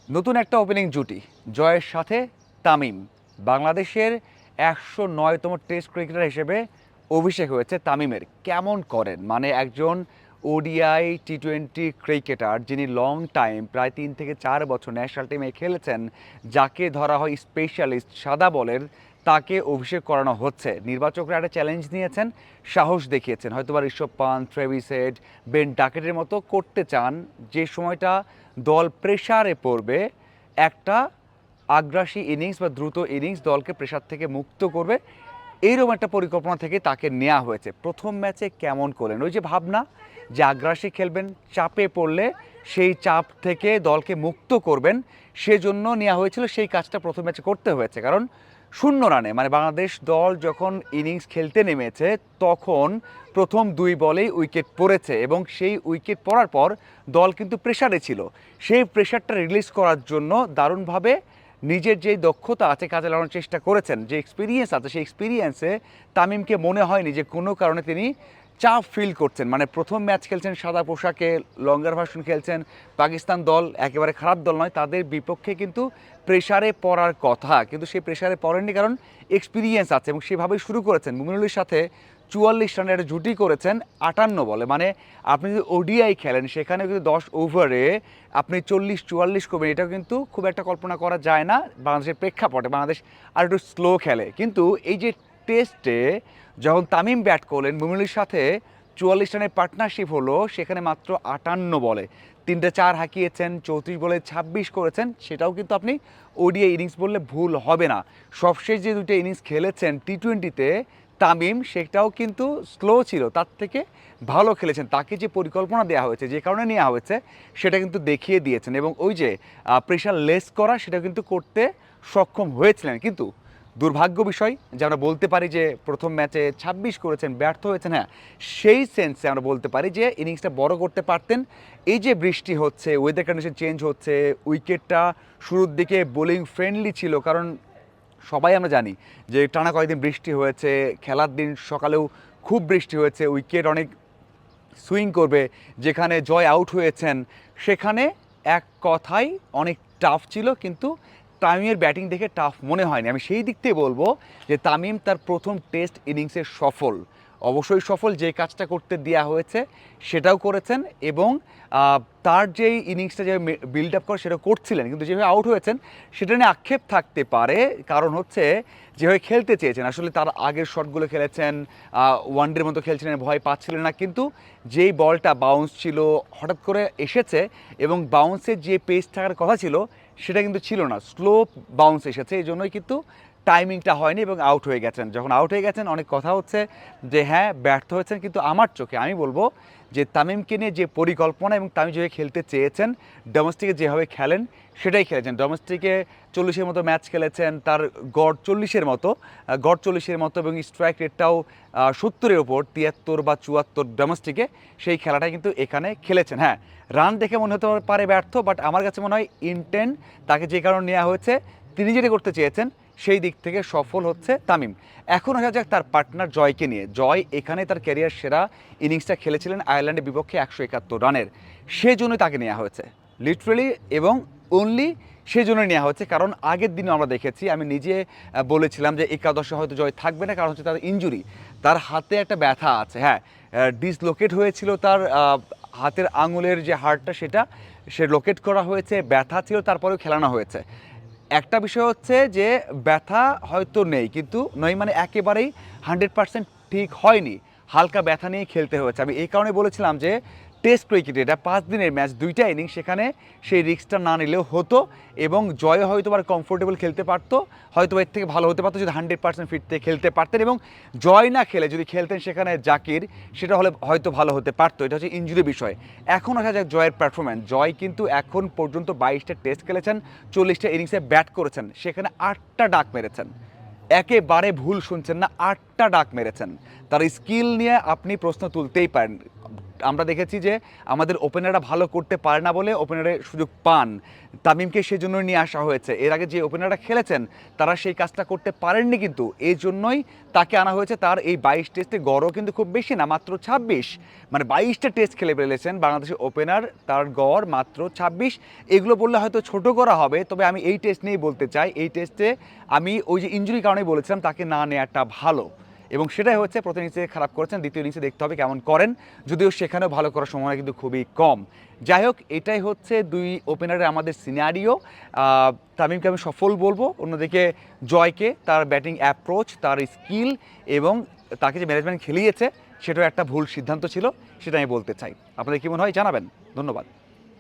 নতুন একটা ওপেনিং জুটি জয়ের সাথে তামিম। বাংলাদেশের ১০৯তম টেস্ট ক্রিকেটার হিসেবে অভিষেক হয়েছে তামিমের। কেমন করেন মানে একজন ওডিআই টি-20 ক্রিকেটার যিনি লং টাইম প্রায় ৩ থেকে ৪ বছর ন্যাশনাল টিমে খেলেছেন, যাকে ধরা হয় স্পেশালিস্ট সাদা বলের, তাকে অভিষেক করানো হচ্ছে। নির্বাচকরা একটা চ্যালেঞ্জ নিয়েছেন, সাহস দেখিয়েছেন। হয়তোবা ঋষভ পান্থ, ট্রেভিস হেড, বেন ডাকেটের মতো করতে চান যে সময়টা দল প্রেসারে পড়বে, একটা আগ্রাসী ইনিংস বা দ্রুত ইনিংস দলকে প্রেসার থেকে মুক্ত করবে, এইরকম একটা পরিকল্পনা থেকে তাকে নেওয়া হয়েছে। প্রথম ম্যাচে কেমন করলেন, ওই যে ভাবনা যে আগ্রাসী খেলবেন, চাপে পড়লে সেই চাপ থেকে দলকে মুক্ত করবেন, সেজন্য নেওয়া হয়েছিল। সেই কাজটা প্রথম ম্যাচে করতে হয়েছে, কারণ 0 রানে মানে বাংলাদেশ দল যখন ইনিংস খেলতে নেমেছে তখন প্রথম 2 বলেই উইকেট পড়েছে এবং সেই উইকেট পড়ার পর দল কিন্তু প্রেসারে ছিল। সেই প্রেসারটা রিলিজ করার জন্য দারুণভাবে নিজের যেই দক্ষতা আছে কাজে লাগানোর চেষ্টা করেছেন, যে এক্সপিরিয়েন্স আছে সেই এক্সপিরিয়েন্সে তামিমকে মনে হয়নি যে কোনো কারণে তিনি চাপ ফিল করছেন। মানে প্রথম ম্যাচ খেলছেন সাদা পোশাকে, লঙ্গার ভার্সন খেলছেন, পাকিস্তান দল একেবারে খারাপ দল নয়, তাদের বিপক্ষে কিন্তু প্রেসারে পড়ার কথা, কিন্তু সেই প্রেসারে পড়েননি কারণ এক্সপিরিয়েন্স আছে এবং সেভাবেই শুরু করেছেন। মুমিনুলের সাথে 44 রানের একটা জুটি করেছেন 58 বলে। মানে আপনি যদি ওডিআই খেলেন সেখানে কিন্তু 10 ওভারে আপনি 40-44 করবেন, এটাও কিন্তু খুব একটা কল্পনা করা যায় না বাংলাদেশের প্রেক্ষাপটে। বাংলাদেশ আর একটু স্লো খেলে, কিন্তু এই যে টেস্টে যখন তামিম ব্যাট করলেন, মুমিনুলের সাথে 44 রানের পার্টনারশিপ হলো, সেখানে মাত্র 58 বলে 3টে 4 হাঁকিয়েছেন, 34 বলে 26 করেছেন। সেটাও কিন্তু আপনি ওডিআই ইনিংস বললে ভুল হবে না। সবশেষ যে 2টে ইনিংস খেলেছেন টি-20তে তামিম, সেটাও কিন্তু স্লো ছিল, তার থেকে ভালো খেলেছেন। তাকে যে পরিকল্পনা দেওয়া হয়েছে, যে কারণে নেওয়া হয়েছে, সেটা কিন্তু দেখিয়ে দিয়েছেন এবং ওই যে প্রেশার লেস করা, সেটা কিন্তু করতে সক্ষম হয়েছিলেন। কিন্তু দুর্ভাগ্য বিষয় যে আমরা বলতে পারি যে প্রথম ম্যাচে 26 করেছেন, ব্যর্থ হয়েছেন। হ্যাঁ, সেই সেন্সে আমরা বলতে পারি যে ইনিংসটা বড় করতে পারতেন। এই যে বৃষ্টি হচ্ছে, ওয়েদার কন্ডিশন চেঞ্জ হচ্ছে, উইকেটটা শুরুর দিকে বোলিং ফ্রেন্ডলি ছিল, কারণ সবাই আমরা জানি যে টানা কয়েকদিন বৃষ্টি হয়েছে, খেলার দিন সকালেও খুব বৃষ্টি হয়েছে, উইকেট অনেক সুইং করবে। যেখানে জয় আউট হয়েছেন সেখানে এক কথায় অনেক টাফ ছিল, কিন্তু তামিমের ব্যাটিং দেখে টাফ মনে হয়নি। আমি সেই দিক থেকে বলবো যে তামিম তার প্রথম টেস্ট ইনিংসে সফল, অবশ্যই সফল। যে কাজটা করতে দেওয়া হয়েছে সেটাও করেছেন এবং তার যেই ইনিংসটা যে বিল্ড আপ করে সেটা করছিলেন, কিন্তু যেভাবে আউট হয়েছেন সেটা নিয়ে আক্ষেপ থাকতে পারে। কারণ হচ্ছে যেভাবে খেলতে চেয়েছেন, আসলে তার আগের শটগুলো খেলেছেন, ওয়ানডের মতো খেলছিলেন, ভয় পাচ্ছিলেন না, কিন্তু যেই বলটা বাউন্স ছিল হঠাৎ করে এসেছে এবং বাউন্সের যে পেস থাকার কথা ছিল সেটা কিন্তু ছিল না, স্লো বাউন্স এসেছে, এই জন্যই কিন্তু টাইমিংটা হয়নি এবং আউট হয়ে গেছেন। যখন আউট হয়ে গেছেন অনেক কথা হচ্ছে যে হ্যাঁ ব্যর্থ হয়েছেন, কিন্তু আমার চোখে আমি বলবো যে তামিমকে নিয়ে যে পরিকল্পনা এবং তামিম যেভাবে খেলতে চেয়েছেন, ডোমেস্টিকে যেভাবে খেলেন সেটাই খেলেছেন। ডোমেস্টিকে 40-এর মতো ম্যাচ খেলেছেন, তার গড় 40-এর মতো এবং স্ট্রাইক রেটটাও 70-এর ওপর, 73 বা 74 ডোমেস্টিকে, সেই খেলাটা কিন্তু এখানে খেলেছেন। হ্যাঁ, রান দেখে মনে হতে পারে ব্যর্থ, বাট আমার কাছে মনে হয় ইনটেন্ট, তাকে যে কারণে নেওয়া হয়েছে, তিনি যেটা করতে চেয়েছেন সেই দিক থেকে সফল হচ্ছে তামিম। এখন আসা যাক তার পার্টনার জয়কে নিয়ে। জয় এখানে তার ক্যারিয়ার সেরা ইনিংসটা খেলেছিলেন আয়ারল্যান্ডের বিপক্ষে 171 রানের, সেজন্যই তাকে নেওয়া হয়েছে লিটারেলি এবং অনলি সেজন্যই নেওয়া হচ্ছে। কারণ আগের দিনে আমরা দেখেছি, আমি নিজে বলেছিলাম যে একাদশে হয়তো জয় থাকবে না, কারণ হচ্ছে তার ইনজুরি, তার হাতে একটা ব্যথা আছে। হ্যাঁ, ডিসলোকেট হয়েছিল তার হাতের আঙুলের যে হাড়টা, সেটা সে লোকেট করা হয়েছে, ব্যথা ছিল, তারপরেও খেলানো হয়েছে। একটা বিষয় হচ্ছে যে ব্যথা হয়তো নেই, কিন্তু নয় মানে একেবারেই 100% ঠিক হয়নি, হালকা ব্যথা নিয়ে খেলতে হয়েছে। আমি এই কারণে বলেছিলাম যে টেস্ট ক্রিকেটে এটা 5 দিনের ম্যাচ, 2টা ইনিংস, সেখানে সেই রিস্কটা না নিলেও হতো এবং জয় হয়তো আর কমফোর্টেবল খেলতে পারতো, হয়তো এর থেকে ভালো হতে পারতো যদি 100% ফিট থেকে খেলতে পারতেন, এবং জয় না খেলে যদি খেলতেন সেখানে জাকির, সেটা হলে হয়তো ভালো হতে পারতো। এটা হচ্ছে ইনজুরি বিষয়। এখন আসা যাক জয়ের পারফরম্যান্স। জয় কিন্তু এখন পর্যন্ত 22টা টেস্ট খেলেছেন, 40টা ইনিংসে ব্যাট করেছেন, সেখানে 8টা ডাক মেরেছেন। একেবারে ভুল শুনছেন না, 8টা ডাক মেরেছেন। তার স্কিল নিয়ে আপনি প্রশ্ন তুলতেই পারেন। আমরা দেখেছি যে আমাদের ওপেনাররা ভালো করতে পারে না বলে ওপেনারের সুযোগ পান, তামিমকে সেই জন্য নিয়ে আসা হয়েছে। এর আগে যে ওপেনাররা খেলেছেন তারা সেই কাজটা করতে পারেননি, কিন্তু এই জন্যই তাকে আনা হয়েছে। তার এই 22 টেস্টে গড়ও কিন্তু খুব বেশি না, মাত্র 26, মানে 22টা টেস্ট খেলে ফেলেছেন বাংলাদেশের ওপেনার, তার গড় মাত্র 26। এগুলো বললে হয়তো ছোট করা হবে, তবে আমি এই টেস্ট নিয়েই বলতে চাই, এই টেস্টে আমি ওই যে ইনজুরির কারণেই বলেছিলাম তাকে না নেওয়াটা ভালো, এবং সেটাই হচ্ছে প্রথম ইনিংসে খারাপ করেছেন, দ্বিতীয় ইনিংসে দেখতে হবে কেমন করেন, যদিও সেখানেও ভালো করার সময় কিন্তু খুবই কম। যাই হোক, এটাই হচ্ছে দুই ওপেনারের আমাদের সিনারিও। তামিমকে আমি সফল বলবো, অন্যদিকে জয়কে তার ব্যাটিং অ্যাপ্রোচ, তার স্কিল এবং তাকে যে ম্যানেজমেন্ট খেলিয়েছে সেটাও একটা ভুল সিদ্ধান্ত ছিল, সেটা আমি বলতে চাই। আপনাদের কি মনে হয় জানাবেন। ধন্যবাদ।